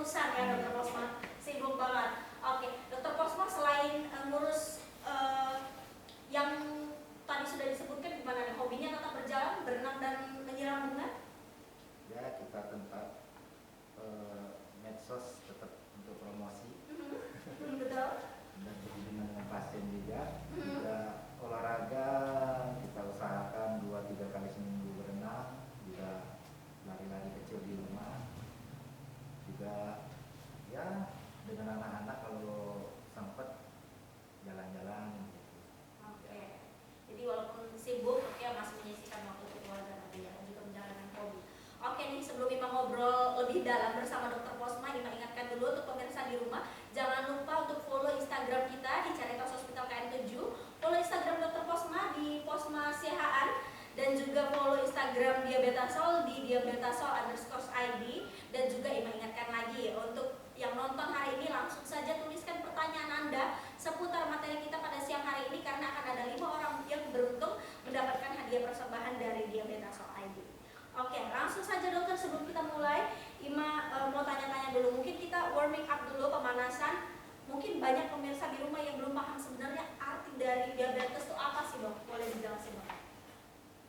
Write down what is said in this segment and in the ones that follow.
urusan ya Dokter Posma, sibuk banget. Oke, Dokter Posma selain ngurus yang tadi sudah disebutkan, gimana nih hobinya tetap berjalan, berenang dan menyiram bunga? Ya, kita tempat medsos tetap untuk promosi. Betul. Dan berhubungan dengan pasien juga. Juga olahraga kita usahakan 2-3 kali seminggu berenang, juga lari-lari kecil di rumah. Juga ya dengan anak-anak kalau sempat jalan-jalan gitu. Oke. Jadi walaupun sibuk ya masih menyisihkan waktu untuk keluarga tadi ya, dan juga menjalankan hobi. Oke nih, sebelum Ima ngobrol lebih dalam bersama Dokter Posma, Ima ingatkan dulu untuk pemirsa di rumah, jangan lupa untuk follow Instagram kita di Caritas Hospital KM7, follow Instagram Dokter Posma di Posma Sihaan, dan juga follow Instagram Diabetasol di diabetasol_id. Dan juga Ima ingatkan lagi untuk yang nonton hari ini, langsung saja tuliskan pertanyaan Anda seputar materi kita pada siang hari ini, karena akan ada 5 orang yang beruntung mendapatkan hadiah persembahan dari Diabetasol ID. Oke, langsung saja dokter, sebelum kita mulai, Ima mau tanya-tanya dulu. Mungkin kita warming up dulu, pemanasan. Mungkin banyak pemirsa di rumah yang belum paham sebenarnya arti dari diabetes itu apa sih dok? Boleh dijelasin dok?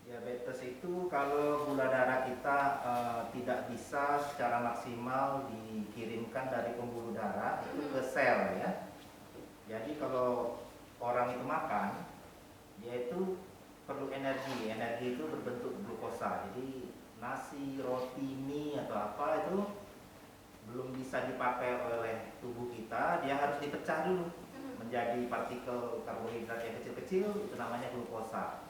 Diabetes itu kalau gula darah kita tidak bisa secara maksimal dikirimkan dari pembuluh darah itu ke sel ya. Jadi kalau orang itu makan, dia itu perlu energi. Energi itu berbentuk glukosa. Jadi nasi, roti, mie atau apa itu belum bisa dipakai oleh tubuh kita, dia harus dipecah dulu menjadi partikel karbohidrat yang kecil-kecil, itu namanya glukosa.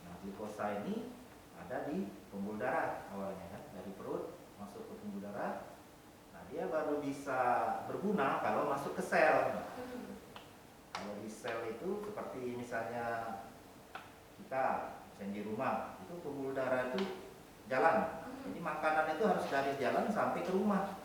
Nah, glukosa ini ada di pembuluh darah awalnya kan, dari perut masuk ke pembuluh darah. Nah, dia baru bisa berguna kalau masuk ke sel. Kalau di sel itu seperti misalnya kita di rumah, itu pembuluh darah itu jalan. Jadi makanan itu harus dari jalan sampai ke rumah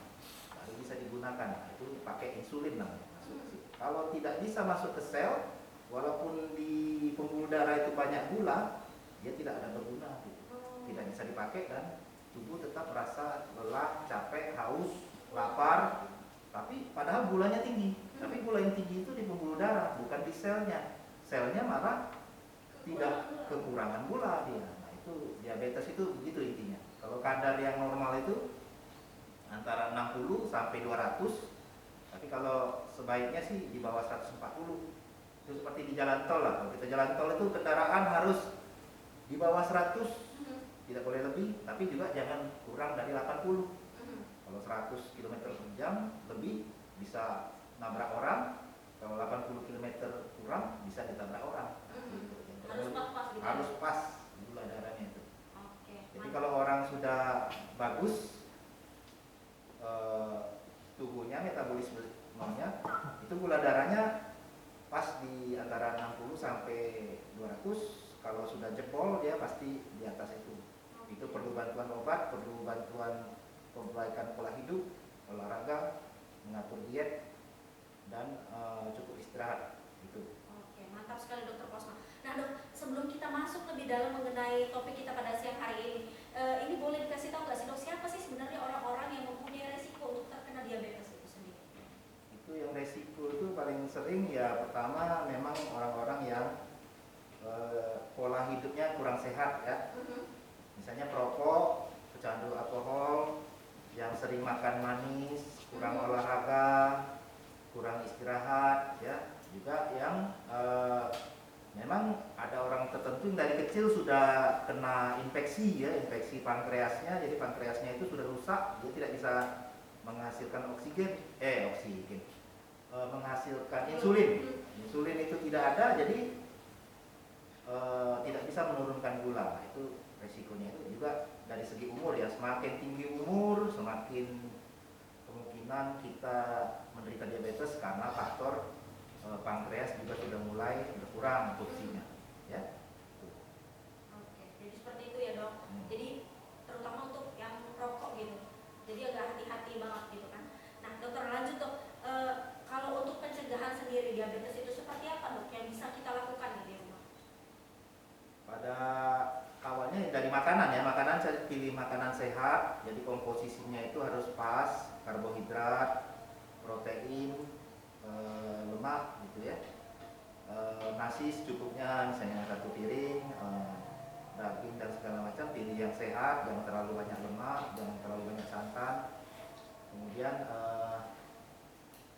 baru bisa digunakan. Itu pakai insulin namanya masuk ke situ. Kalau tidak bisa masuk ke sel, walaupun di pembuluh darah itu banyak gula, dia tidak ada berguna gitu. Tidak bisa dipakai dan tubuh tetap merasa lelah, capek, haus, lapar, tapi padahal gulanya tinggi. Tapi gula yang tinggi itu di pembuluh darah, bukan di selnya. Selnya malah tidak kekurangan gula dia. Nah, itu diabetes itu begitu intinya. Kalau kadar yang normal itu antara 60 sampai 200, tapi kalau sebaiknya sih di bawah 140. Itu seperti di jalan tol lah. Kalau kita jalan tol itu kendaraan harus di bawah 100, tidak boleh lebih, tapi juga jangan kurang dari 80. Kalau 100 km per jam lebih bisa nabrak orang, kalau 80 km kurang bisa ditabrak orang. Harus pas gitu. Harus pas gula darahnya itu. Oke. Jadi kalau orang sudah bagus tubuhnya, metabolismenya, itu gula darahnya pas di antara 60 sampai 200. Kalau sudah jebol dia pasti di atas itu. Itu perlu bantuan obat, perlu bantuan perbaikan pola hidup, olahraga, mengatur diet, dan cukup istirahat gitu. Oke, mantap sekali dokter Posma. Nah dok, sebelum kita masuk lebih dalam mengenai topik kita pada siang hari ini boleh dikasih tahu nggak sih dok, siapa sih sebenarnya orang-orang yang mempunyai resiko untuk terkena diabetes itu sendiri? Itu yang resiko itu paling sering ya, pertama memang orang-orang yang pola hidupnya kurang sehat ya. Misalnya perokok, pecandu alkohol, yang sering makan manis, kurang olahraga, kurang istirahat ya. Juga yang memang ada orang tertentu yang dari kecil sudah kena infeksi ya, infeksi pankreasnya. Jadi pankreasnya itu sudah rusak, dia tidak bisa menghasilkan menghasilkan insulin. Insulin itu tidak ada, jadi tidak bisa menurunkan gula. Nah, itu resikonya. Itu juga dari segi umur ya, semakin tinggi umur semakin kemungkinan kita menderita diabetes karena faktor pankreas juga sudah mulai berkurang fungsinya ya. Oke, jadi seperti itu ya dok. Jadi terutama untuk yang rokok gitu, jadi agak hati-hati banget gitu kan. Nah dokter, lanjut dok, kalau untuk pencegahan sendiri diabetes itu seperti apa dok yang bisa kita lakukan di rumah? Pada awalnya dari makanan ya, makanan saya pilih makanan sehat, jadi komposisinya itu harus pas. karbohidrat, protein, lemak gitu ya. Nasi secukupnya, misalnya 1 piring, daging dan segala macam, pilih yang sehat, jangan terlalu banyak lemak, jangan terlalu banyak santan. Kemudian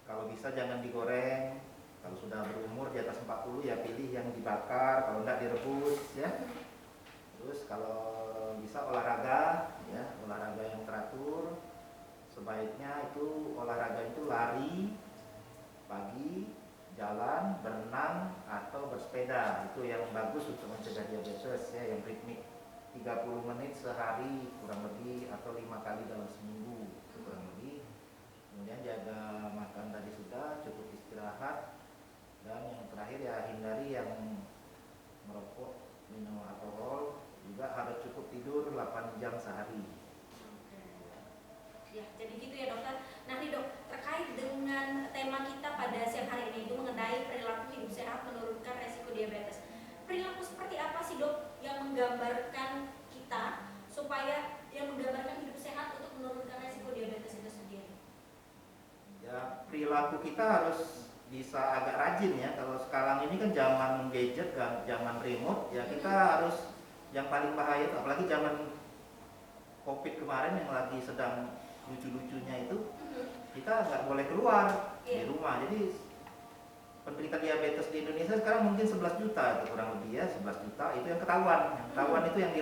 kalau bisa jangan digoreng. Kalau sudah berumur di atas 40 ya pilih yang dibakar, kalau enggak direbus ya. Terus kalau bisa olahraga ya, olahraga yang teratur. Sebaiknya itu olahraga itu lari pagi, jalan, berenang atau bersepeda. Itu yang bagus untuk mencegah diabetes ya, yang ritmik 30 menit sehari kurang lebih atau 5 kali dalam seminggu kurang lebih. Kemudian jaga makan tadi sudah, cukup istirahat, dan yang terakhir ya hindari yang merokok, minum alkohol, juga harus cukup tidur 8 jam sehari. Ya, jadi gitu ya dokter. Nah nih dok, terkait dengan tema kita pada siang hari ini itu mengenai perilaku hidup sehat menurunkan resiko diabetes. Perilaku seperti apa sih dok yang menggambarkan kita supaya yang menggambarkan hidup sehat untuk menurunkan resiko diabetes itu sendiri? Ya, perilaku kita harus bisa agak rajin ya. Kalau sekarang ini kan zaman gadget, zaman remote, ya kita harus, yang paling bahaya itu apalagi zaman COVID kemarin yang lagi sedang lucu-lucunya itu, kita nggak boleh keluar di rumah. Jadi penderita diabetes di Indonesia sekarang mungkin 11 juta itu kurang lebih ya, 11 juta itu yang ketahuan. Yang ketahuan itu yang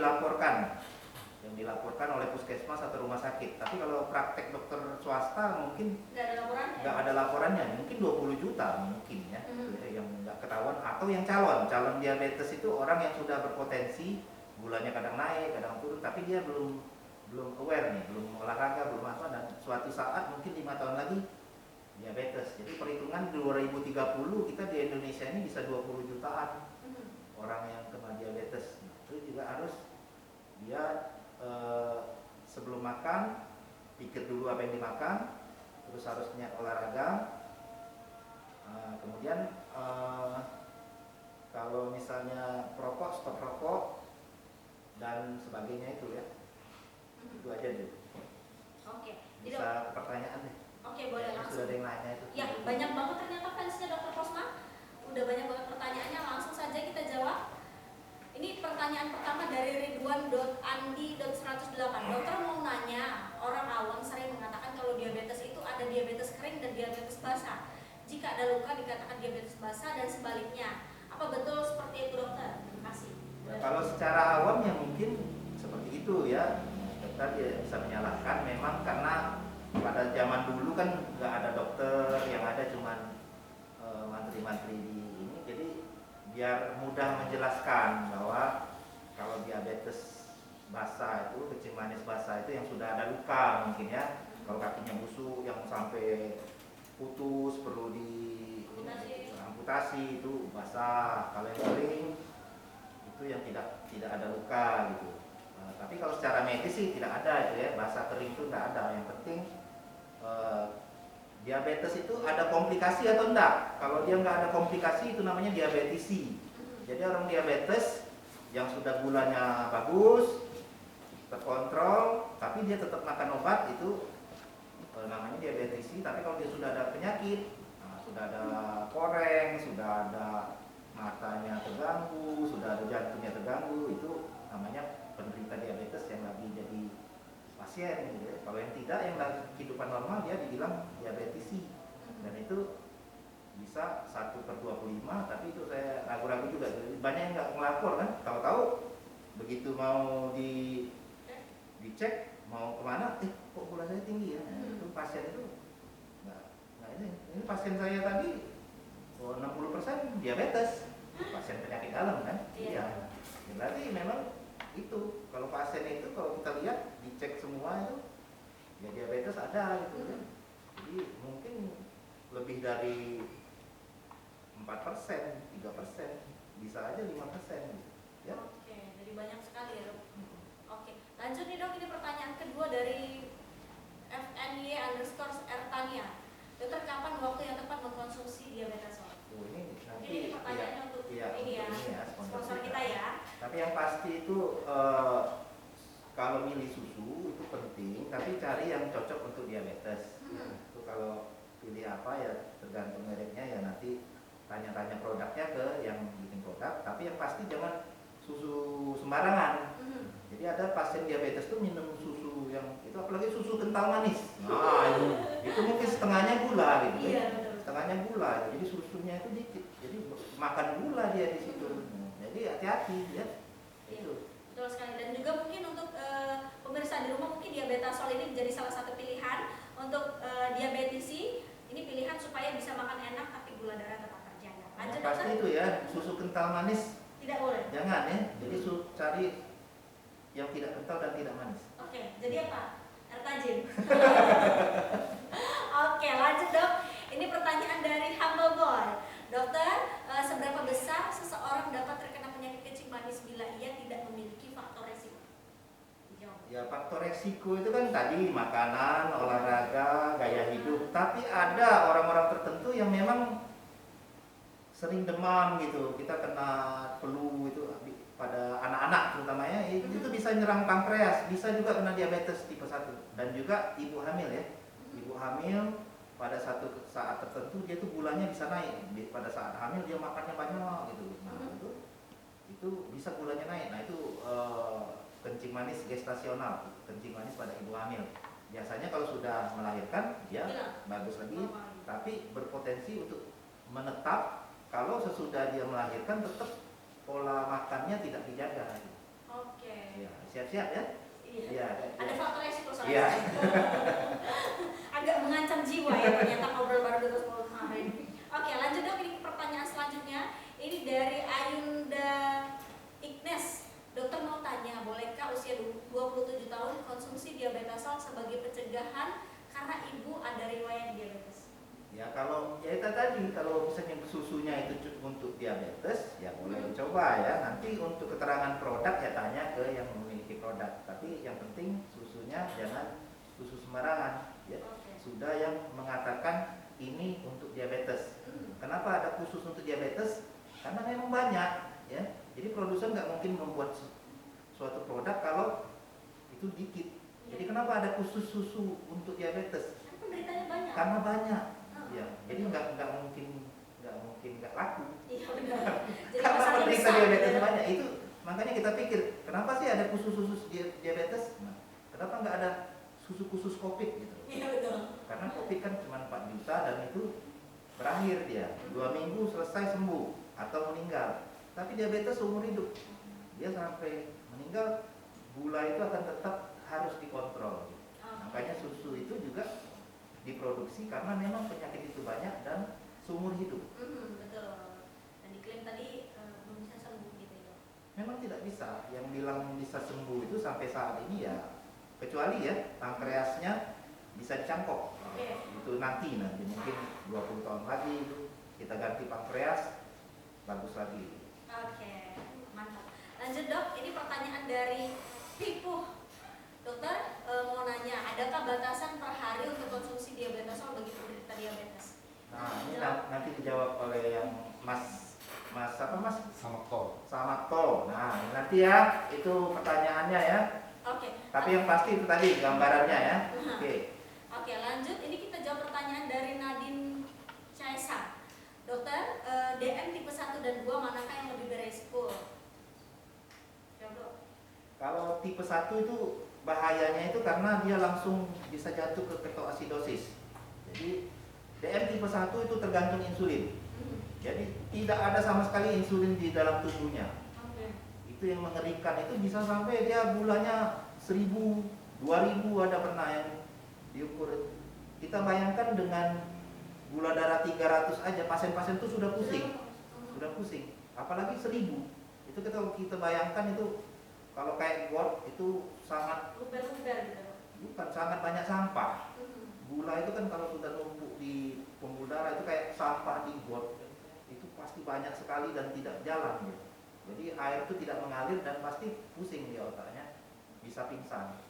dilaporkan oleh puskesmas atau rumah sakit. Tapi kalau praktek dokter swasta mungkin nggak ada laporannya, mungkin 20 juta mungkin ya, yang nggak ketahuan atau yang calon diabetes itu orang yang sudah berpotensi gulanya kadang naik, kadang turun, tapi dia belum aware nih, belum olahraga, belum apa, dan suatu saat mungkin 5 tahun lagi diabetes. Jadi perhitungan 2030 kita di Indonesia ini bisa 20 jutaan orang yang kena diabetes. Itu juga harus dia sebelum makan pikir dulu apa yang dimakan, terus harus niat olahraga. Kemudian kalau misalnya perokok, stop rokok dan sebagainya itu ya. Itu aja dulu. Oke. Bisa ke pertanyaan deh. Oke, boleh langsung. Sudah ada yang nanya itu. Ya, banyak banget ternyata fansnya Dr. Posma. Udah banyak banget pertanyaannya, langsung saja kita jawab. Ini pertanyaan pertama dari Ridwan.andi.108. Dokter mau nanya, orang awam sering mengatakan kalau diabetes itu ada diabetes kering dan diabetes basah. Jika ada luka dikatakan diabetes basah dan sebaliknya. Apa betul seperti itu dokter? Terima kasih. Ya, kalau secara awam ya mungkin seperti itu ya. Dokter dia bisa menyalahkan memang karena pada zaman dulu kan nggak ada dokter, yang ada cuman mantri-mantri di ini. Jadi biar mudah menjelaskan bahwa kalau diabetes basah itu, kencing manis basah itu yang sudah ada luka mungkin ya. Kalau kakinya busuk yang sampai putus perlu amputasi itu basah. Kalau yang kering itu yang tidak ada luka gitu. Tapi kalau secara medis sih tidak ada itu ya, basah kering itu tidak ada. Yang penting diabetes itu ada komplikasi atau enggak. Kalau dia nggak ada komplikasi itu namanya diabetisi. Jadi orang diabetes yang sudah gulanya bagus, terkontrol, tapi dia tetap makan obat itu namanya diabetisi. Tapi kalau dia sudah ada penyakit, sudah ada koreng, sudah ada matanya terganggu, sudah ada jantungnya terganggu, itu namanya penderita diabetes yang lagi jadi pasien gitu ya. Kalau yang tidak, yang lagi kehidupan normal, dia dibilang diabetisi. Dan itu bisa 1/25, tapi itu saya ragu-ragu juga. Banyak yang nggak ngelapor kan, tahu-tahu begitu mau dicek mau kemana, kok gula saya tinggi ya. Itu pasien itu nah ini pasien saya tadi 60% diabetes, pasien penyakit dalam kan. Iya. Ya, berarti memang itu kalau pasien itu kalau kita lihat dicek semua itu ya diabetes ada gitu kan. Jadi mungkin lebih dari 4%, 3%, bisa aja 5% gitu. Ya. Oke, jadi banyak sekali ya dok. Oke, lanjut nih dok, ini pertanyaan kedua dari FNY_Ertania. Dokter, kapan waktu yang tepat mengkonsumsi diabetes? Ini pertanyaannya untuk ini ya, sponsor kita ya. Tapi yang pasti itu kalau milih susu itu penting, tapi cari yang cocok untuk diabetes. Itu kalau pilih apa ya tergantung mereknya ya, nanti tanya-tanya produknya ke yang bikin produk, tapi yang pasti jangan susu sembarangan. Jadi ada pasien diabetes tuh minum susu yang itu, apalagi susu kental manis. Nah, itu mungkin setengahnya gula gitu. Iya, betul. Setengahnya gula, jadi susunya itu dikit. Jadi makan gula dia di situ. Jadi hati-hati ya. Iya, Itu. betul sekali. Dan juga mungkin untuk pemirsa di rumah, mungkin diabetasol ini menjadi salah satu pilihan untuk diabetisi. Ini pilihan supaya bisa makan enak tapi gula darah tetap terjaga. Lanjut, Nah, pasti dokter? itu ya, susu kental manis Tidak boleh. jangan ya. Jadi cari yang tidak kental dan tidak manis. Oke, jadi apa? Air tajin. Oke, lanjut dok. Ini pertanyaan dari Humble Boy. Dokter, seberapa besar seseorang dapat terkena penyakit kencing manis bila ia tidak memiliki faktor resiko? Dijawab. Ya faktor resiko itu kan tadi makanan, olahraga, gaya hidup. Tapi ada orang-orang tertentu yang memang sering demam gitu. Kita kena flu itu pada anak-anak terutamanya itu bisa nyerang pankreas, bisa juga kena diabetes tipe 1 dan juga ibu hamil ya. Ibu hamil pada satu saat tertentu dia tuh gulanya bisa naik. Pada saat hamil dia makannya banyak gitu. Nah, itu bisa gulanya naik. Nah, itu kencing manis gestasional, kencing manis pada ibu hamil. Biasanya kalau sudah melahirkan dia bagus lagi, tapi berpotensi untuk menetap kalau sesudah dia melahirkan tetap pola makannya tidak dijaga. Oke. Ya, siap-siap ya. Iya. Ya, Ada faktor resiko soalnya. Iya. Agak mengancam jiwa ya ternyata ngobrol baru 10 kemarin. Oke, lanjut dok. Ini pertanyaan selanjutnya. Ini dari Ayunda Ignes. Dokter mau tanya, bolehkah usia 27 tahun konsumsi diabetasol sebagai pencegahan karena ibu ada riwayat diabetes? Ya kalau ya itu tadi, kalau misalnya susunya itu untuk diabetes ya boleh dicoba ya. Nanti untuk keterangan produk ya tanya ke yang memiliki produk. Tapi yang penting susunya jangan susu sembarangan ya. Sudah yang mengatakan ini untuk diabetes. Kenapa ada khusus untuk diabetes? Karena memang banyak ya. Jadi produsen nggak mungkin membuat suatu produk kalau itu dikit. Jadi kenapa ada khusus susu untuk diabetes? Penderitanya banyak. Karena banyak. Ya, jadi nggak mungkin nggak laku. Iya benar. Jadi Karena pasarnya penderita besar, diabetes gitu. banyak. Itu makanya kita pikir kenapa sih ada khusus diabetes? Nah, kenapa nggak ada susu khusus COVID gitu? Iya betul. Karena COVID kan cuma 4 juta dan itu berakhir dia 2 minggu selesai sembuh atau meninggal. Tapi diabetes seumur hidup, dia sampai meninggal gula itu akan tetap harus dikontrol. Makanya susu itu juga diproduksi karena memang penyakit itu banyak dan seumur hidup. Betul. Dan diklaim tadi belum bisa sembuh gitu ya. Memang tidak bisa. Yang bilang bisa sembuh itu sampai saat ini ya kecuali ya pankreasnya bisa dicangkok. Itu nanti mungkin 20 tahun lagi kita ganti pankreas bagus lagi. Oke, mantap. Lanjut dok, ini pertanyaan dari Pipuh. Dokter mau nanya, adakah batasan per hari untuk konsumsi diabetasol bagi penderita diabetes? Nah, ini nanti dijawab oleh yang Mas apa Mas? Samakto. Nah, ini nanti ya itu pertanyaannya ya. Oke. Tapi yang pasti itu tadi gambarannya ya. Oke, lanjut. Ini kita jawab pertanyaan dari Nadine Caesa. Dokter, DM tipe 1 dan 2 manakah yang lebih beresiko? Jawab dok. Kalau tipe 1 itu bahayanya itu karena dia langsung bisa jatuh ke ketoasidosis. Jadi DM tipe 1 itu tergantung insulin. Jadi tidak ada sama sekali insulin di dalam tubuhnya. Itu yang mengerikan, itu bisa sampai dia gulanya 1000, 2000 ada pernah yang diukur. Kita bayangkan dengan gula darah 300 aja pasien-pasien itu sudah pusing. Apalagi 1000. Itu kita bayangkan itu kalau kayak got itu sangat luber gitu. Bukan, sangat banyak sampah. Gula itu kan kalau sudah numpuk di pembuluh darah itu kayak sampah di got. Itu pasti banyak sekali dan tidak jalan gitu. Jadi air itu tidak mengalir dan pasti pusing di otaknya, bisa pingsan.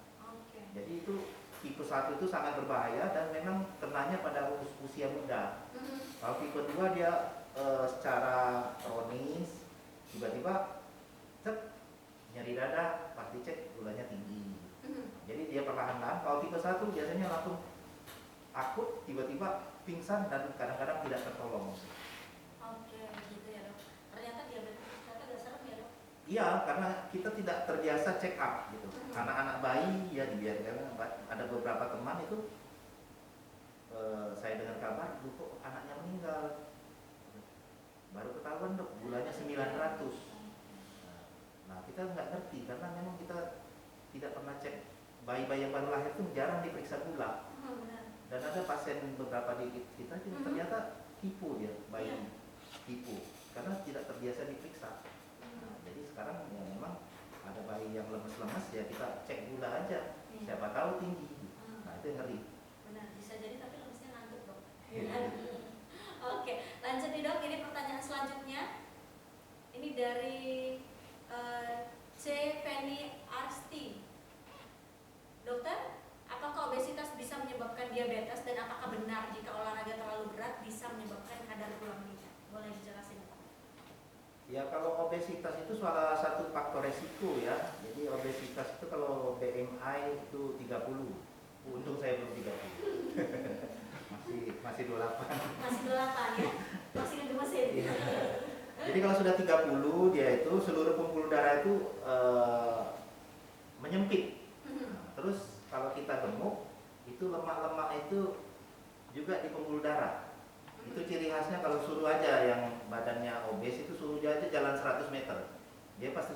Jadi itu tipe 1 itu sangat berbahaya dan memang kenanya pada usia muda. Kalau tipe 2 dia secara kronis tiba-tiba nyeri dada, pas dicek gulanya tinggi. Jadi dia perlahan-lahan. Kalau tipe 1 biasanya langsung akut tiba-tiba pingsan dan kadang-kadang tidak tertolong. Oke, gitu ya dok. Ternyata diabetes ternyata agak serem ya dok. Iya, karena kita tidak terbiasa check up gitu. Anak-anak bayi ya dibiarkan. Ada beberapa teman itu saya dengar kabar, kok anaknya meninggal. Baru ketahuan dok, gulanya 900. Nah, kita nggak ngerti karena memang kita tidak pernah cek. Bayi-bayi yang baru lahir itu jarang diperiksa gula. Benar. Dan ada pasien beberapa di kita juga ternyata hipo dia, bayi hipo, karena tidak terbiasa diperiksa. Nah, jadi sekarang ya memang ada bayi yang lemes-lemes ya kita cek gula aja, siapa tahu tinggi. Nah itu yang ngeri. Benar, bisa jadi tapi lemesnya ngantuk dok. Iya. Oke, lanjut nih dok. Ini pertanyaan selanjutnya. Ini dari C. Penny Arsti. Dokter, apakah obesitas bisa menyebabkan diabetes dan apakah benar jika olahraga terlalu berat bisa menyebabkan kadar gula meningkat? Boleh dijelasin Pak? Ya kalau obesitas itu salah satu faktor resiko ya. Jadi obesitas itu kalau BMI itu 30. Untung saya belum 30. masih 28. Masih 8 ya? Masih ngegemesin. Iya. Jadi kalau sudah 30 dia itu seluruh pembuluh darah itu menyempit. Nah, terus kalau kita gemuk itu lemak-lemak itu juga di pembuluh darah. Itu ciri khasnya kalau suruh aja yang badannya obes itu suruh aja jalan 100 meter. Dia pasti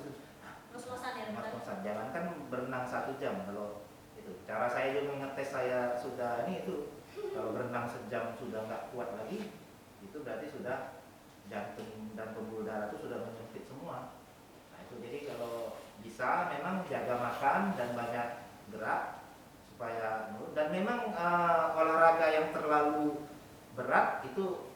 Ngos-ngosan ya dokter? ngos-ngosan. Jangan kan berenang 1 jam kalau itu. Cara saya juga ngetes saya sudah ini itu. Kalau berenang sejam sudah nggak kuat lagi, itu berarti sudah jantung dan pembuluh darah itu sudah menyempit semua. Nah itu jadi kalau bisa memang jaga makan dan banyak gerak supaya dan memang olahraga yang terlalu berat itu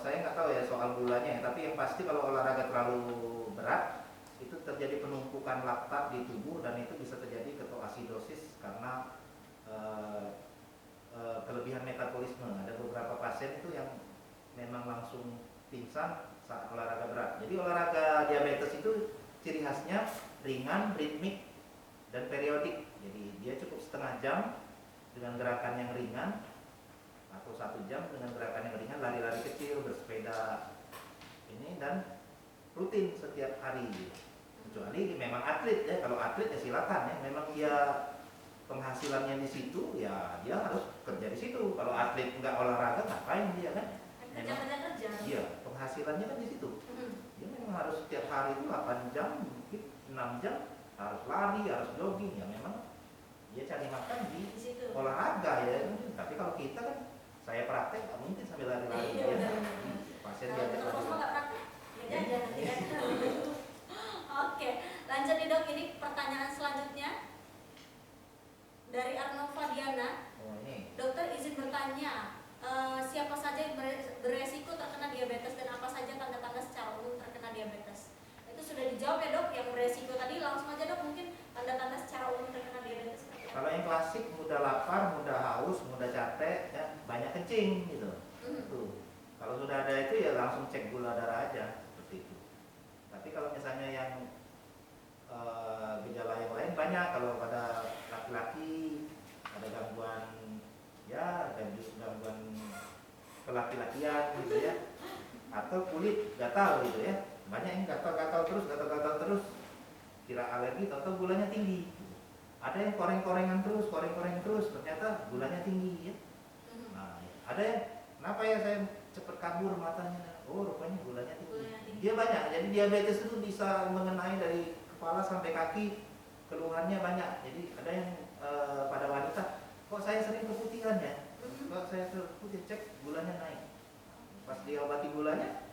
saya nggak tahu ya soal gulanya ya, tapi yang pasti kalau olahraga terlalu berat itu terjadi penumpukan laktat di tubuh dan itu bisa terjadi ketoasidosis karena kelebihan metabolisme. Ada beberapa pasien itu yang memang langsung pingsan saat olahraga berat. Jadi olahraga diabetes itu ciri khasnya ringan, ritmik, dan periodik. Jadi dia cukup setengah jam dengan gerakan yang ringan atau 1 jam dengan gerakan yang ringan, lari-lari kecil, bersepeda ini dan rutin setiap hari. Kecuali memang atlet ya, kalau atlet ya silakan ya, memang dia penghasilannya di situ ya dia harus kerja di situ. Kalau atlet nggak olahraga ngapain dia kan? Memang Kerja. iya, penghasilannya kan di situ. Dia memang harus setiap hari itu 8 jam, mungkin 6 jam harus lari, harus jogging ya memang dia cari makan di situ. olahraga ya. Tapi kalau kita kan saya praktek nggak mungkin sambil lari-lari ya. Pasien diabetes lagi. Nggak praktek, beda aja nanti kan. Oke, lanjut nih dok. Ini pertanyaan selanjutnya dari Arnova Diana. Oh ini. Dokter izin bertanya, siapa saja yang beresiko terkena diabetes dan apa saja tanda-tanda secara umum terkena diabetes? Itu sudah dijawab ya dok, yang beresiko tadi. Langsung aja dok, mungkin tanda-tanda secara umum terkena diabetes. Kalau yang klasik mudah lapar, mudah haus, mudah capek, ya, banyak kencing gitu. Tuh. Kalau sudah ada itu ya langsung cek gula darah aja seperti itu. Tapi kalau misalnya yang gejala yang lain banyak. Kalau pada laki-laki ada gangguan ya, gangguan kelaki-lakian gitu ya, atau kulit gatal gitu ya. Banyak yang gatal-gatal terus, kira alergi atau gulanya tinggi. Ada yang koreng-korengan terus, ternyata gulanya tinggi ya. Nah, ada yang kenapa ya saya cepat kabur matanya? Oh, rupanya gulanya tinggi. Dia banyak. Jadi diabetes itu bisa mengenai dari kepala sampai kaki, keluhannya banyak. Jadi ada yang pada wanita, kok saya sering keputihan ya? Kok saya putih, cek gulanya naik. Pas diobati gulanya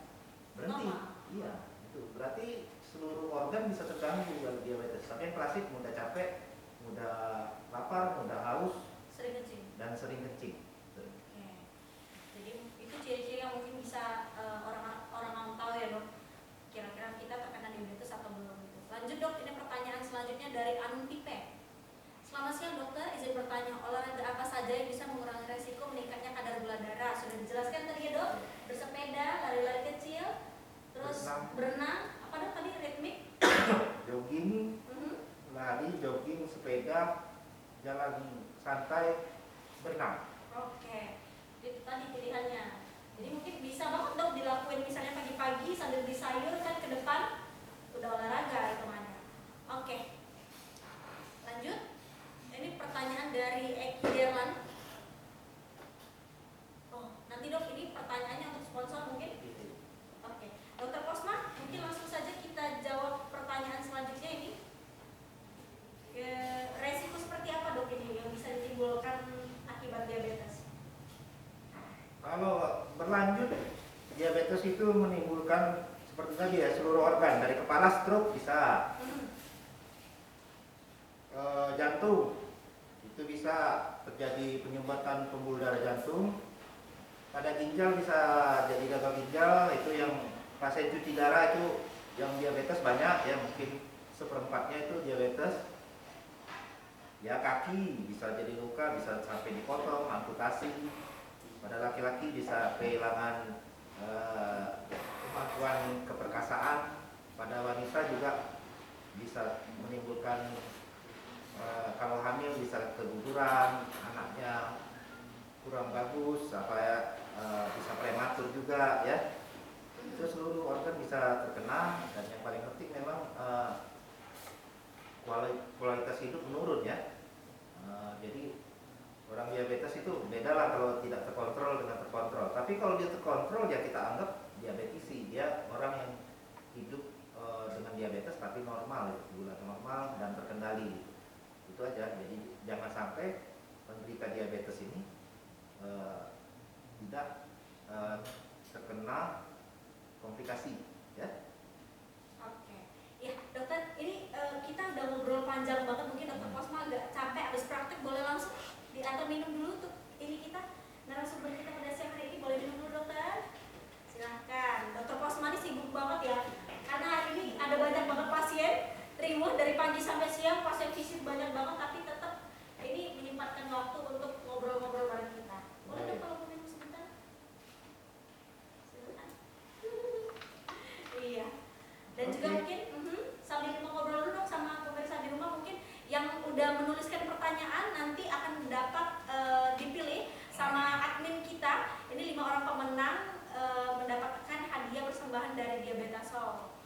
berhenti. Iya, itu berarti seluruh organ bisa terganggu kalau diabetes. Tapi yang klasik mudah capek, mudah lapar, mudah haus, dan sering kencing. Oke. Jadi itu ciri-ciri yang mungkin bisa orang tahu ya dok. Kira-kira kita terkena diabetes atau belum gitu. Lanjut dok, ini pertanyaan selanjutnya dari Antipe. Selamat siang dokter, izin bertanya, olahraga apa saja yang bisa mengurangi resiko meningkatnya kadar gula darah? Sudah dijelaskan tadi ya dok, bersepeda, lari-lari kecil, terus berenang, apa dok tadi, ritmik? Jogging, lari, jogging, sepeda, jalan santai, berenang. Oke. tadi pilihannya. Jadi mungkin bisa banget dong dilakuin misalnya pagi-pagi sambil beli sayur kan ke depan udah olahraga hitungannya. Oke. Lanjut. Ini pertanyaan dari Eki Derlan. Oh, nanti dok ini pertanyaannya untuk sponsor mungkin. Oke. Dokter Posma, mungkin langsung saja kita jawab pertanyaan selanjutnya ini. Resiko seperti apa dok ini yang bisa ditimbulkan akibat diabetes? Kalau berlanjut, diabetes itu menimbulkan seperti tadi ya, seluruh organ dari kepala stroke bisa, jantung itu bisa terjadi penyumbatan pembuluh darah jantung, pada ginjal bisa jadi gagal ginjal, itu yang pasien cuci darah itu yang diabetes banyak ya, mungkin seperempatnya itu diabetes. Ya kaki bisa jadi luka, bisa sampai dipotong, amputasi. Pada laki-laki bisa kehilangan kemampuan keperkasaan. Pada wanita juga bisa menimbulkan kalau hamil bisa keguguran, anaknya kurang bagus, bisa prematur juga ya. Itu seluruh organ bisa terkena, dan yang paling penting memang kualitas hidup menurun ya. Jadi orang diabetes itu beda lah kalau tidak terkontrol dengan terkontrol. Tapi kalau dia terkontrol ya kita anggap diabetesi, dia orang yang hidup dengan diabetes tapi normal, gula normal dan terkendali. Itu aja. Jadi jangan sampai penderita diabetes ini tidak terkena komplikasi ya. Ya dokter, ini kita udah ngobrol panjang banget, mungkin dokter Posma agak capek habis praktek, boleh langsung atau minum dulu untuk ini kita narasumber kita pada siang hari ini, boleh minum dulu dokter? Silahkan. Dokter Posma ini sibuk banget ya, karena hari ini ada banyak banget pasien, ribuan dari pagi sampai siang, pasien visit banyak banget, tapi tetap ini menyempatkan waktu untuk ngobrol-ngobrol bareng kita. Boleh dok kalau mau minum sebentar? Silahkan. Iya. Dan juga mungkin sambil kita ngobrol dulu dong sama pemirsa di rumah, mungkin yang udah menuliskan pertanyaan nanti akan dapat dipilih sama admin kita. Ini 5 orang pemenang mendapatkan hadiah persembahan dari Diabetasol.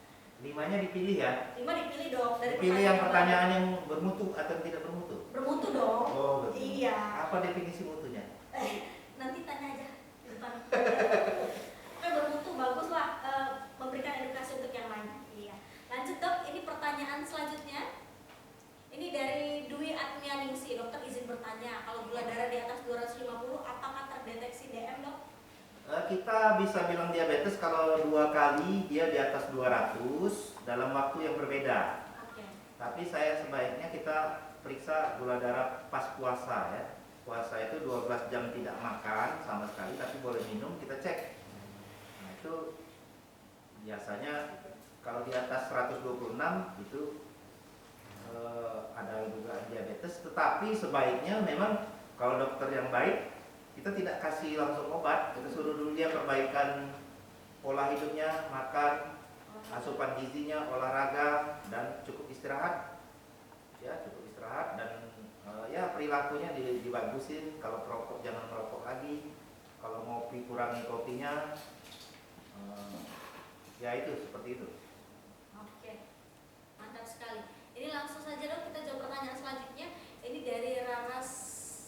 5-nya dipilih ya? 5 dipilih dong. Dari dipilih yang pertanyaan yang bermutu atau tidak bermutu? Bermutu dong. Oh betul. Iya. Apa definisi mutunya? Nanti tanya aja di depan. Oke, bermutu bagus lah, memberikan edukasi untuk yang lain. Iya. Lanjut dok, ini pertanyaan selanjutnya. Ini dari Dwi Atmianingsi. Dokter izin bertanya, kalau gula darah di atas 250 apakah terdeteksi DM dok? Kita bisa bilang diabetes kalau 2 kali dia di atas 200 dalam waktu yang berbeda. Tapi saya sebaiknya kita periksa gula darah pas puasa ya. Puasa itu 12 jam tidak makan sama sekali, tapi boleh minum, kita cek. Nah itu biasanya kalau di atas 126 itu ada dugaan diabetes. Tetapi sebaiknya memang kalau dokter yang baik, kita tidak kasih langsung obat, kita suruh dulu dia perbaikan pola hidupnya, makan, asupan gizinya, olahraga, dan cukup istirahat. Ya, cukup istirahat dan ya perilakunya dibagusin. Kalau perokok jangan merokok lagi. Kalau ngopi kurangi kopinya. Ya itu seperti itu. Oke, mantap sekali. Ini langsung saja dok kita jawab pertanyaan selanjutnya. Ini dari Raras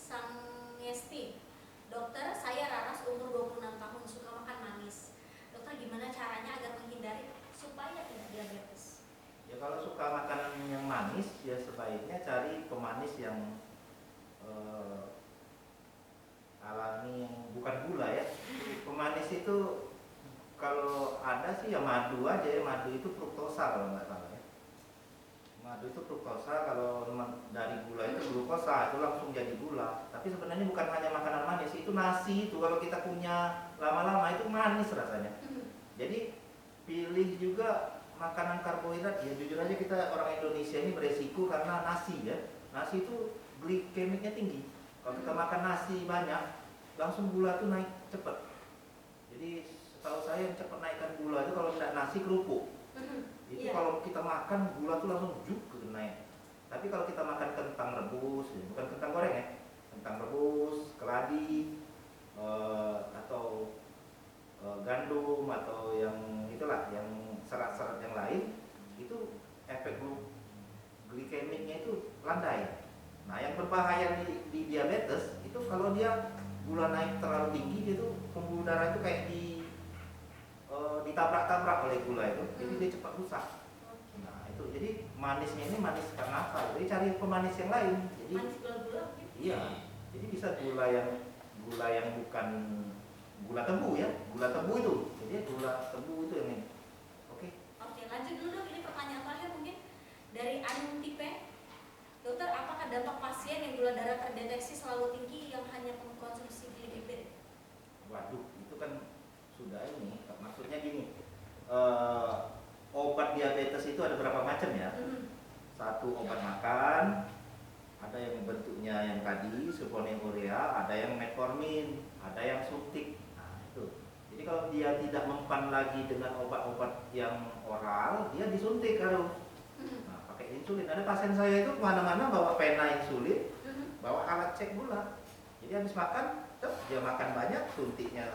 Sangesti. Dokter, saya Raras, umur 26 tahun, suka makan manis. Dokter, gimana caranya agar menghindari supaya tidak diabetes? Ya kalau suka makanan yang manis, ya sebaiknya cari pemanis yang alami, yang bukan gula ya. Pemanis itu kalau ada sih ya madu aja ya, madu itu fruktosa kalau nggak salah ya. Madu itu fruktosa, kalau dari gula itu glukosa, itu langsung jadi gula. Tapi sebenarnya bukan hanya makanan manis, itu nasi itu kalau kita punya lama-lama itu manis rasanya. Jadi pilih juga makanan karbohidrat. Ya jujur aja kita orang Indonesia ini beresiko karena nasi ya. Nasi itu glikemiknya tinggi. Kalau kita makan nasi banyak, langsung gula tuh naik cepat. Jadi setahu saya yang cepat naikkan gula itu kalau tidak nasi, kerupuk. Itu kalau kita makan gula tuh langsung juk naik. Tapi kalau kita makan kentang rebus, bukan kentang goreng ya, kentang rebus, keladi, gandum atau yang itulah yang serat-serat yang lain, itu efek glikemiknya itu landai. Nah, yang berbahaya di diabetes itu kalau dia gula naik terlalu tinggi, dia tuh pembuluh darah itu kayak ditabrak-tabrak oleh gula itu, jadi dia cepat rusak. Nah itu, jadi manisnya ini manis karena apa? Jadi cari pemanis yang lain. Jadi Manis gula-gula gitu. iya, jadi bisa gula yang bukan gula tebu ya, gula tebu itu. Jadi gula tebu itu yang ini. Oke. Oke, lanjut dulu dok. Ini pertanyaan terakhir mungkin dari Anung Tipe. Dokter, apakah dampak pasien yang gula darah terdeteksi selalu tinggi yang hanya mengkonsumsi glipizid? Waduh, itu kan sudah ini. Maksudnya gini, obat diabetes itu ada berapa macam ya? Satu obat makan, ada yang bentuknya yang tadi sulfonylurea, ada yang metformin, ada yang suntik. Nah itu. Jadi kalau dia tidak mempan lagi dengan obat-obat yang oral, dia disuntik harus. Nah pakai insulin. Ada pasien saya itu kemana-mana bawa pena insulin, bawa alat cek gula. Jadi habis makan, dia makan banyak, suntiknya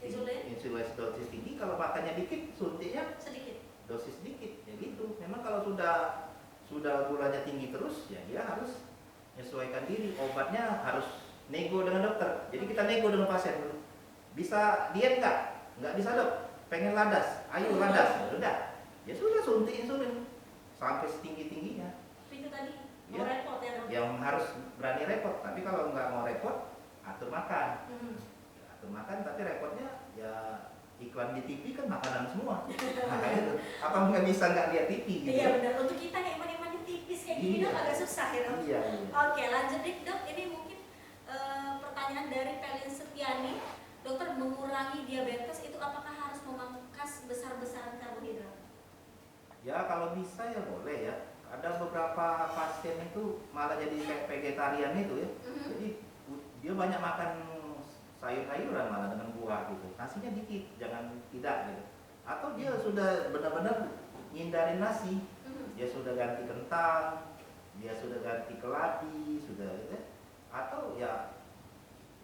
insulin dosis tinggi. Kalau makannya dikit, suntiknya Sedikit. dosis sedikit. Ya gitu. Memang kalau sudah gulanya tinggi terus, ya dia harus menyesuaikan diri. Obatnya harus nego dengan dokter. Jadi kita nego dengan pasien dulu. Bisa diet nggak? Nggak bisa dok. Pengen ladas, ayo ladas. Ya udah. Ya sudah suntik insulin sampai setinggi tingginya. Itu tadi Ya. mau repot ya dok. Yang harus berani repot. Tapi kalau nggak mau repot, atur makan. Atur makan. Tapi repotnya ya iklan di TV kan makanan semua. Nah itu. Apa nggak bisa nggak lihat TV gitu? Iya benar. Untuk kita yang iman-iman tipis kayak gini Iya. dok agak susah ya dok. Iya. Oke, lanjut nih dok. Ini mungkin pertanyaan dari Pelin Setiani. Dokter, mengurangi diabetes itu apakah harus memangkas besar-besaran karbohidrat? Ya kalau bisa ya boleh ya. Ada beberapa pasien itu malah jadi kayak vegetarian itu ya. Jadi dia banyak makan sayur-sayuran malah dengan buah gitu. Nasinya dikit, jangan tidak gitu. Atau dia sudah benar-benar ngindarin nasi. Dia sudah ganti kentang, dia sudah ganti keladi, sudah gitu ya. Atau ya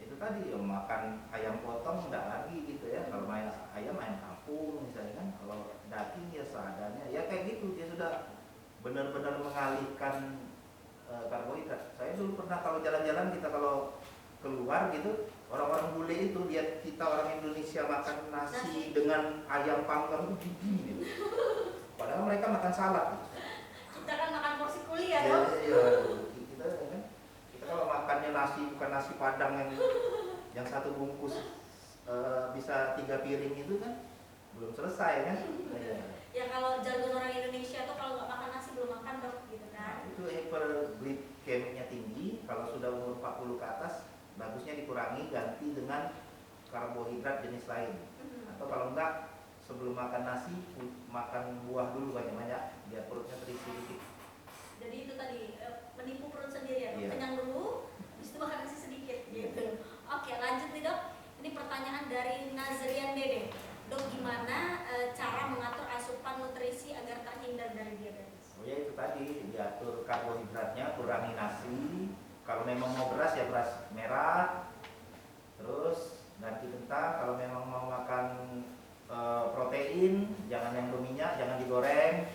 itu tadi yang makan ayam potong enggak lagi gitu ya. Kalau main ayam kampung misalnya kan, kalau daging ya seadanya. Ya kayak gitu, dia sudah benar-benar mengalihkan karbohidrat. Saya dulu pernah kalau jalan-jalan kita kalau keluar gitu, orang-orang bule itu lihat kita orang Indonesia makan nasi dengan ayam panggang itu gigi gitu. Padahal mereka makan salad. Kita kan makan porsi kuliah Ya, dok. iya, kita kalau makannya nasi bukan nasi padang yang satu bungkus bisa 3 piring itu kan belum selesai kan. Ya kalau jargon orang Indonesia tuh kalau nggak makan nasi belum makan dok gitu Nah, kan. itu hiperglikemiknya tinggi. Kalau sudah umur 40 ke atas, bagusnya dikurangi, ganti dengan karbohidrat jenis lain. Atau kalau enggak, sebelum makan nasi, makan buah dulu banyak-banyak, biar perutnya terisi sedikit. Jadi itu tadi menipu perut sendiri ya dok. Iya. Kenyang dulu, habis itu makan nasi sedikit gitu. Oke, lanjut nih dok. Ini pertanyaan dari Nazrian Dede. Dok, gimana cara mengatur asupan nutrisi agar terhindar dari diabetes? Oh ya itu tadi, diatur karbohidratnya, kurangi nasi. Kalau memang mau beras ya beras merah. Terus ganti kentang. Kalau memang mau makan protein, jangan yang berminyak, jangan digoreng.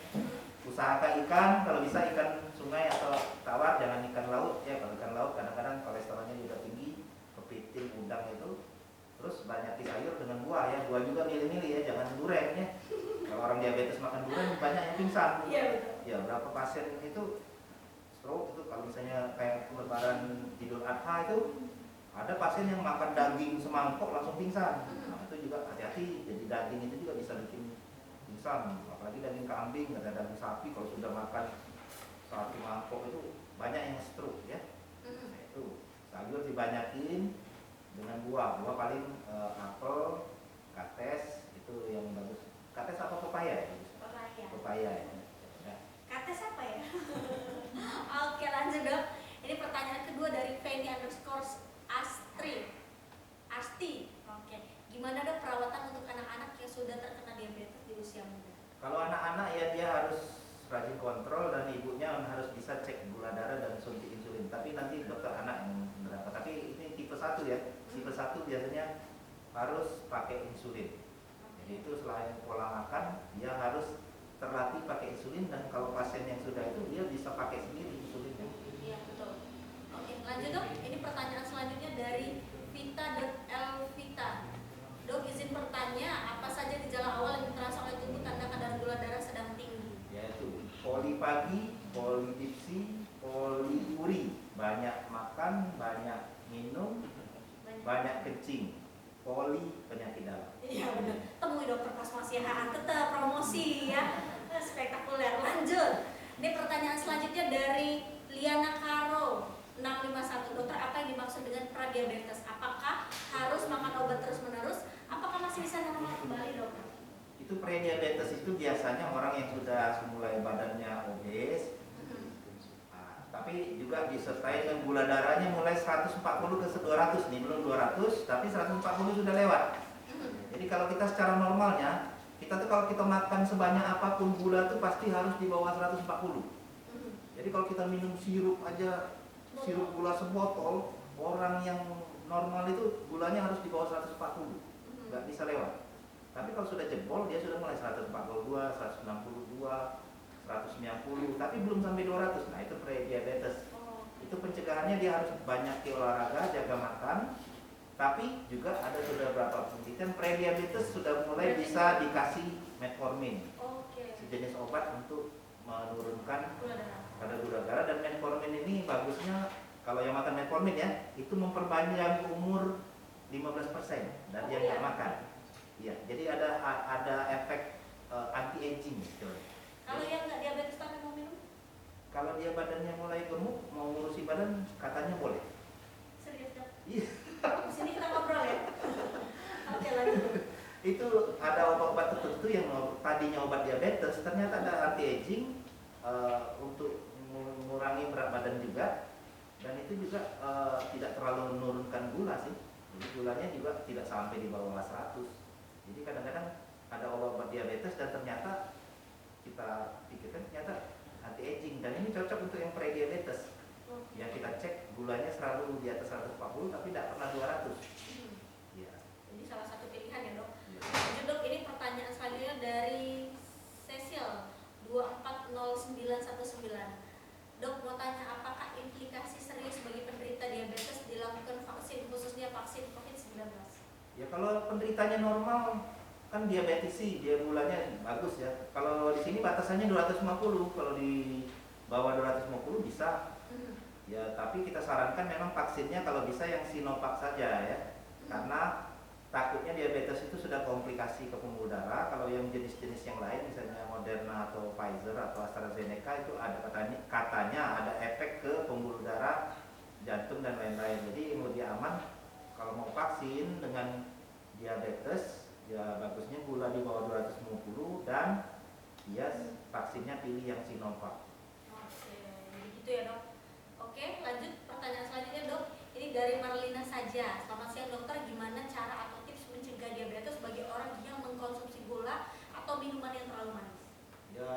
Usahakan ikan, kalau bisa ikan sungai atau tawar, jangan ikan laut ya. Kalau ikan laut kadang-kadang kolesterolnya juga tinggi, kepiting, udang itu. Terus banyak sayur dengan buah ya, buah juga milih-milih ya, jangan durian ya. Kalau orang diabetes makan durian banyak yang pingsan. Iya betul. Ya berapa pasien itu stroke itu kalau misalnya kayak lebaran Idul Adha itu ada pasien yang makan daging semangkok langsung pingsan. Nah itu juga hati-hati, jadi daging itu juga bisa bikin pingsan. Apalagi daging kambing atau daging sapi kalau sudah makan satu mangkok itu banyak yang stroke ya. Nah, itu sayur dibanyakin dengan buah paling apel, kates itu yang bagus. Kates apa pepaya ya? Pepaya ya. Kates apa ya? Oke, lanjut dok. Ini pertanyaan kedua dari Asti. Oke, gimana dok perawatan untuk anak-anak yang sudah terkena diabetes di usia muda? Kalau anak-anak ya dia harus rajin kontrol dan ibunya harus bisa cek gula darah dan suntik insulin. Tapi nanti dokter anak yang berapa. Tapi ini tipe 1 ya. Tipe 1 biasanya harus pakai insulin. Yaitu selain pola makan, dia harus terlatih pakai insulin, dan kalau pasien yang sudah itu dia bisa pakai sendiri insulinnya. Iya, betul. Oke, lanjut dok. Ini pertanyaan selanjutnya dari Vita. Dok, izin bertanya, apa saja gejala awal yang terasa oleh tubuh tanda kadar gula darah sedang tinggi? Yaitu polipagi, polidipsi, poliuri, banyak makan, banyak minum, banyak kencing, poli penyakit dalam. Iya benar. Temui dokter pas masih tetap promosi ya. Spektakuler. Lanjut. Ini pertanyaan selanjutnya dari Liana Karo 651. Dokter, apa yang dimaksud dengan pradiabetes? Apakah harus makan obat terus-menerus? Apakah masih bisa normal kembali, dokter? Itu prediabetes itu biasanya orang yang sudah mulai badannya obes, tapi juga disertai dengan gula darahnya mulai 140 ke 200 nih, belum 200 tapi 140 sudah lewat. Jadi kalau kita secara normalnya, kita tuh kalau kita makan sebanyak apapun gula tuh pasti harus di bawah 140. Jadi kalau kita minum sirup aja, sirup gula sebotol, orang yang normal itu gulanya harus di bawah 140, nggak bisa lewat. Tapi kalau sudah jebol, dia sudah mulai 142, 162, 190, tapi belum sampai 200. Nah, itu prediabetes. Itu pencegahannya dia harus banyak olahraga, jaga makan. Tapi juga ada beberapa penelitian prediabetes sudah mulai bisa dikasih metformin. Sejenis obat untuk menurunkan kadar gula darah, dan metformin ini bagusnya kalau yang makan metformin ya, itu memperpanjang umur 15% dari yang nggak makan. Ya, jadi ada efek anti aging gitu. Kalau yang nggak diabetes tapi mau minum? Kalau dia badannya mulai gemuk, mau ngurusi badan, katanya boleh. Serius dok? Iya. Di sini kita ngobrol ya. Oke, lanjut. Itu ada obat-obat tertentu yang tadinya obat diabetes, ternyata ada anti aging untuk mengurangi berat badan juga, dan itu juga tidak terlalu menurunkan gula sih. Jadi gulanya juga tidak sampai di bawah 100. Jadi kadang-kadang ada obat-obat diabetes dan ternyata kita pikirkan ternyata anti aging, dan ini cocok untuk yang prediabetes. Yang kita cek gulanya selalu di atas 140 tapi tidak pernah 200. Ya. Jadi salah satu pilihan ya dok. Ya. Lanjut dok, ini pertanyaan selanjutnya dari Cecil 240919. Dok, mau tanya, apakah implikasi serius bagi penderita diabetes dilakukan vaksin, khususnya vaksin COVID-19? Ya kalau penderitanya normal kan diabetes sih, dia gulanya bagus ya. Kalau di sini batasannya 250, kalau di bawah 250 bisa. Ya, tapi kita sarankan memang vaksinnya kalau bisa yang Sinovac saja ya. Karena takutnya diabetes itu sudah komplikasi ke pembuluh darah. Kalau yang jenis-jenis yang lain misalnya Moderna atau Pfizer atau AstraZeneca itu ada katanya ada efek ke pembuluh darah, jantung dan lain-lain. Jadi yang lebih aman kalau mau vaksin dengan diabetes, ya bagusnya gula di bawah 250 dan ya vaksinnya pilih yang Sinovac. Oke, jadi gitu ya dok. Oke, lanjut pertanyaan selanjutnya dok. Ini dari Marlina saja. Selamat siang dokter, gimana cara atau tips mencegah diabetes bagi orang yang mengkonsumsi gula atau minuman yang terlalu manis? Ya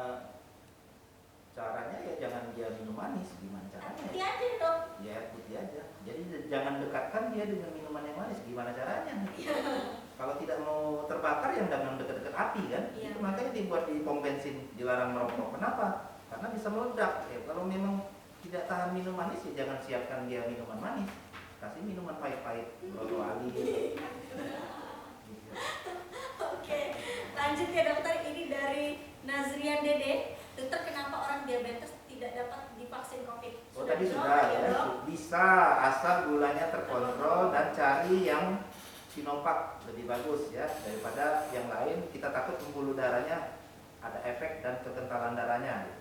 caranya ya jangan dia minum manis, gimana caranya? Putih aja dok. Ya putih aja. Jadi jangan dekatkan dia dengan minuman yang manis, gimana caranya? Kalau tidak mau terbakar ya jangan dekat-dekat api kan? Iya. Itu makanya dibuat di pom bensin dilarang merokok. Kenapa? Karena bisa meledak. Ya, kalau memang tidak tahan minum manis ya jangan siapkan dia minuman manis. Kasih minuman pahit-pahit, lalu ali. Oke, lanjut ya dokter. Ini dari Nazrian Dede. Dokter, kenapa orang diabetes tidak dapat divaksin COVID? Oh tadi dijawab sudah ya, ya. dok? Bisa asal gulanya terkontrol dan cari yang Sinovac lebih bagus ya daripada yang lain. Kita takut pembuluh darahnya ada efek dan kekentalan darahnya.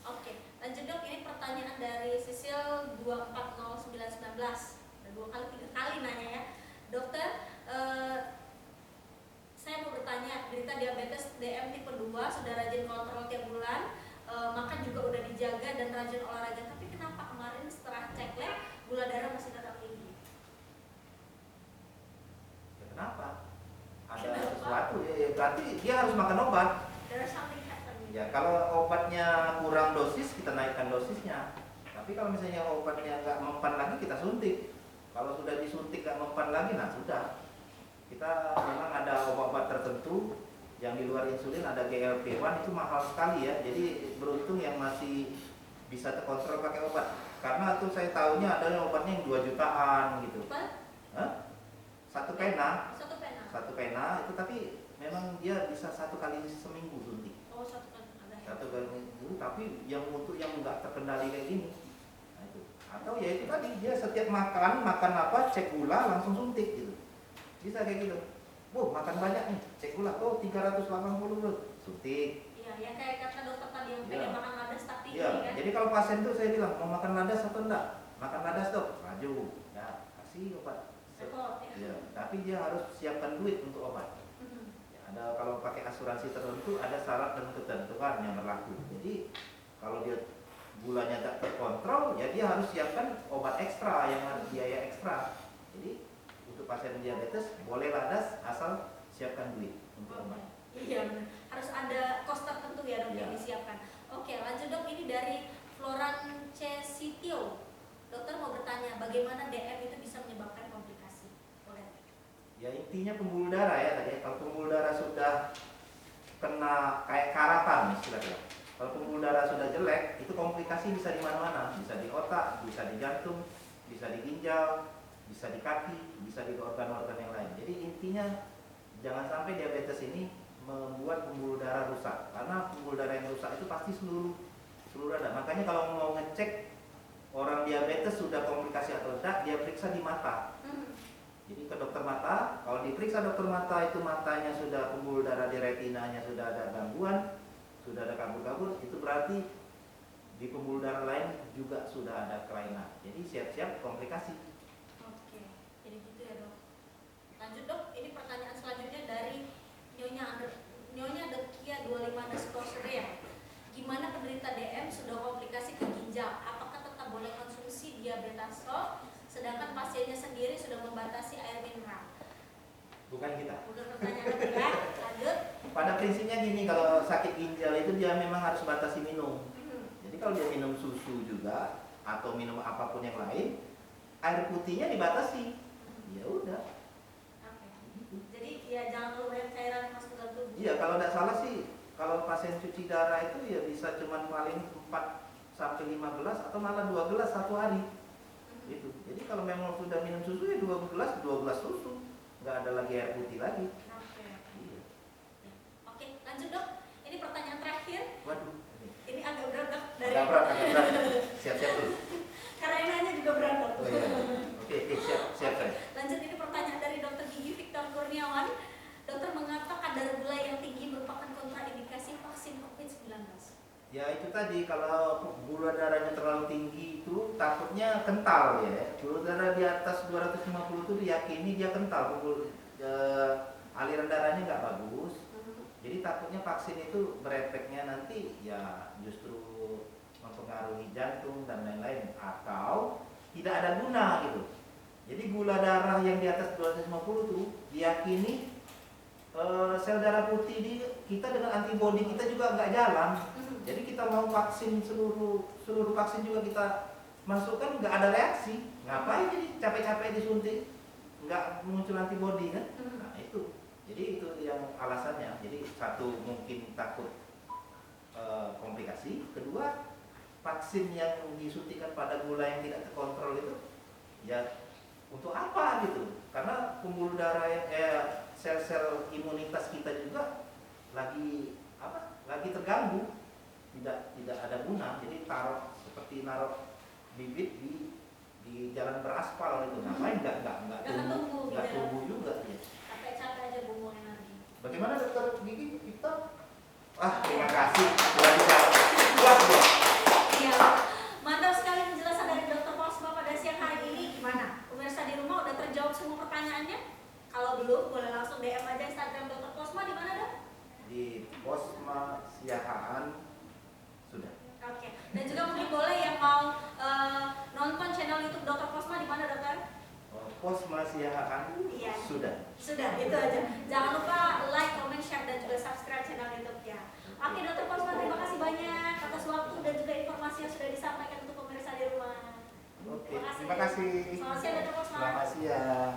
Oke, lanjut dok. Ini pertanyaan dari Sisil 240919. Udah 3 kali nanya ya. Dokter, saya mau bertanya, derita diabetes DM tipe 2, sudah rajin kontrol tiap bulan, makan juga udah dijaga dan rajin olahraga. Tapi kenapa kemarin setelah cek lab gula darah masih tetap tinggi? Ya, kenapa? Ada sesuatu ya, berarti dia harus makan obat. Darah something happened. Ya kalau obatnya kurang dosis kita naikkan dosisnya. Tapi kalau misalnya obatnya nggak mempan lagi kita suntik. Kalau sudah disuntik nggak mempan lagi, nah sudah. Kita memang ada obat-obat tertentu yang di luar insulin, ada GLP-1 itu mahal sekali ya. Jadi beruntung yang masih bisa terkontrol pakai obat. Karena tuh saya tahunya ada yang obatnya yang 2 jutaan gitu. Hah? Satu pena itu, tapi memang dia bisa 1 kali seminggu suntik. Oh, 1 kali. 1 kali seminggu, tapi yang untuk yang nggak terkendali kayak gini. Nah, itu. Atau ya itu tadi dia setiap makan apa cek gula langsung suntik gitu. Bisa kayak gitu. Makan banyak nih, cek gula, 380 loh, suntik. Iya, ya kayak kata dokter tadi yang pengen makan ladas tapi Iya, kan. jadi kalau pasien tuh saya bilang, mau makan ladas atau enggak? Makan ladas dok, maju, ya kasih obat. Repot ya. Iya, tapi dia harus siapkan duit untuk obat. Ya, ada kalau pakai asuransi tertentu ada syarat dan ketentuan yang berlaku. Jadi kalau dia gulanya tak terkontrol, ya dia harus siapkan obat ekstra yang harus biaya ekstra. Jadi untuk pasien diabetes boleh ladas asal siapkan duit untuk obat. Iya benar. Harus ada kos tertentu ya dok yang disiapkan. Oke, lanjut dok, ini dari Floran Cesitio. Dokter mau bertanya, bagaimana DM itu bisa menyebabkan komplikasi? Boleh? Ya intinya pembuluh darah ya tadi. Kalau pembuluh darah sudah kena kayak karatan istilahnya. Kalau pembuluh darah sudah jelek, itu komplikasi bisa di mana-mana. Bisa di otak, bisa di jantung, bisa di ginjal, bisa di kaki, bisa di organ-organ yang lain. Jadi intinya jangan sampai diabetes ini membuat pembuluh darah rusak. Karena pembuluh darah yang rusak itu pasti seluruh darah. Makanya kalau mau ngecek orang diabetes sudah komplikasi atau tidak, dia periksa di mata. Jadi ke dokter mata, kalau diperiksa dokter mata itu matanya sudah pembuluh darah di retinanya sudah ada gangguan, sudah ada kabur-kabur, itu berarti di pembuluh darah lain juga sudah ada kelainan. Jadi siap-siap komplikasi. Oke, jadi gitu ya dok. Lanjut dok, ini pertanyaan selanjutnya dari Nyonya Dekia 25 ya. Gimana penderita DM sudah komplikasi ke ginjal? Apakah tetap boleh konsumsi diabetasol, sedangkan pasiennya sendiri sudah membatasi air mineral? Bukan kita. Bukan pertanyaan ya. Lanjut. Pada prinsipnya gini, kalau sakit ginjal itu dia memang harus batasi minum. Jadi kalau dia minum susu juga atau minum apapun yang lain, air putihnya dibatasi. Ya udah. Jadi ya jangan terlalu banyak cairan yang masuk ke dalam tubuh. Iya, kalau tidak salah sih, kalau pasien cuci darah itu ya bisa cuman paling 4 sampai 5 gelas atau malah 2 gelas satu hari. Gitu. Jadi kalau memang sudah minum susu ya 2 gelas susu. Nggak ada lagi air putih lagi. Oke. Iya. Oke, lanjut dok. Ini pertanyaan terakhir. Waduh. Ini agak berat dok. Dari Agak berat. Siap-siap dulu. Karena yang nanya juga berat dok. Oh, iya. Oke, siap. Lanjut, ini pertanyaan dari Dokter Gigi Victor Kurniawan. Dokter, mengapa kadar gula yang tinggi merupakan kontraindikasi vaksin COVID-19? Ya itu tadi, kalau gula darahnya terlalu tinggi itu takutnya kental ya. Gula darah di atas 250 itu diyakini dia kental, aliran darahnya nggak bagus. Jadi takutnya vaksin itu berefeknya nanti ya justru mempengaruhi jantung dan lain-lain, atau tidak ada guna gitu. Jadi gula darah yang di atas 250 itu diyakini sel darah putih di kita dengan antibodi kita juga nggak jalan. Jadi kita mau vaksin seluruh vaksin juga kita masukkan nggak ada reaksi. Ngapain jadi capek-capek disuntik nggak muncul antibodi kan? Nah itu. Jadi itu yang alasannya. Jadi satu mungkin takut komplikasi. Kedua, vaksin yang disuntikan pada gula yang tidak terkontrol itu ya untuk apa gitu? Karena pembuluh darah sel-sel imunitas kita juga lagi terganggu, tidak ada guna. Jadi naruh bibit di jalan beraspal itu, ngapain nggak tumbuh juga ya. Capek-capek aja bumbungnya nanti. Bagaimana dokter gigi kita? Terima kasih sudah dijawab. Puas ya. Iya, mantap sekali penjelasan dari Dokter Posma pada siang hari ini. Gimana? Pemirsa di rumah udah terjawab semua pertanyaannya? Kalau belum, boleh langsung DM aja Instagram Dokter Posma. Di mana dok? Di Posma Siahaan sudah. Oke. Dan juga mungkin boleh yang mau nonton channel YouTube Dokter Posma di mana dokter? Posma Siahaan Iya. sudah. Sudah, itu aja. Jangan lupa like, comment, share, dan juga subscribe channel YouTube-nya. Oke, Dokter Posma, terima kasih banyak atas waktu dan juga informasi yang sudah disampaikan untuk pemirsa di rumah. Oke, terima kasih. Selamat siang, Dokter Posma. Selamat siang.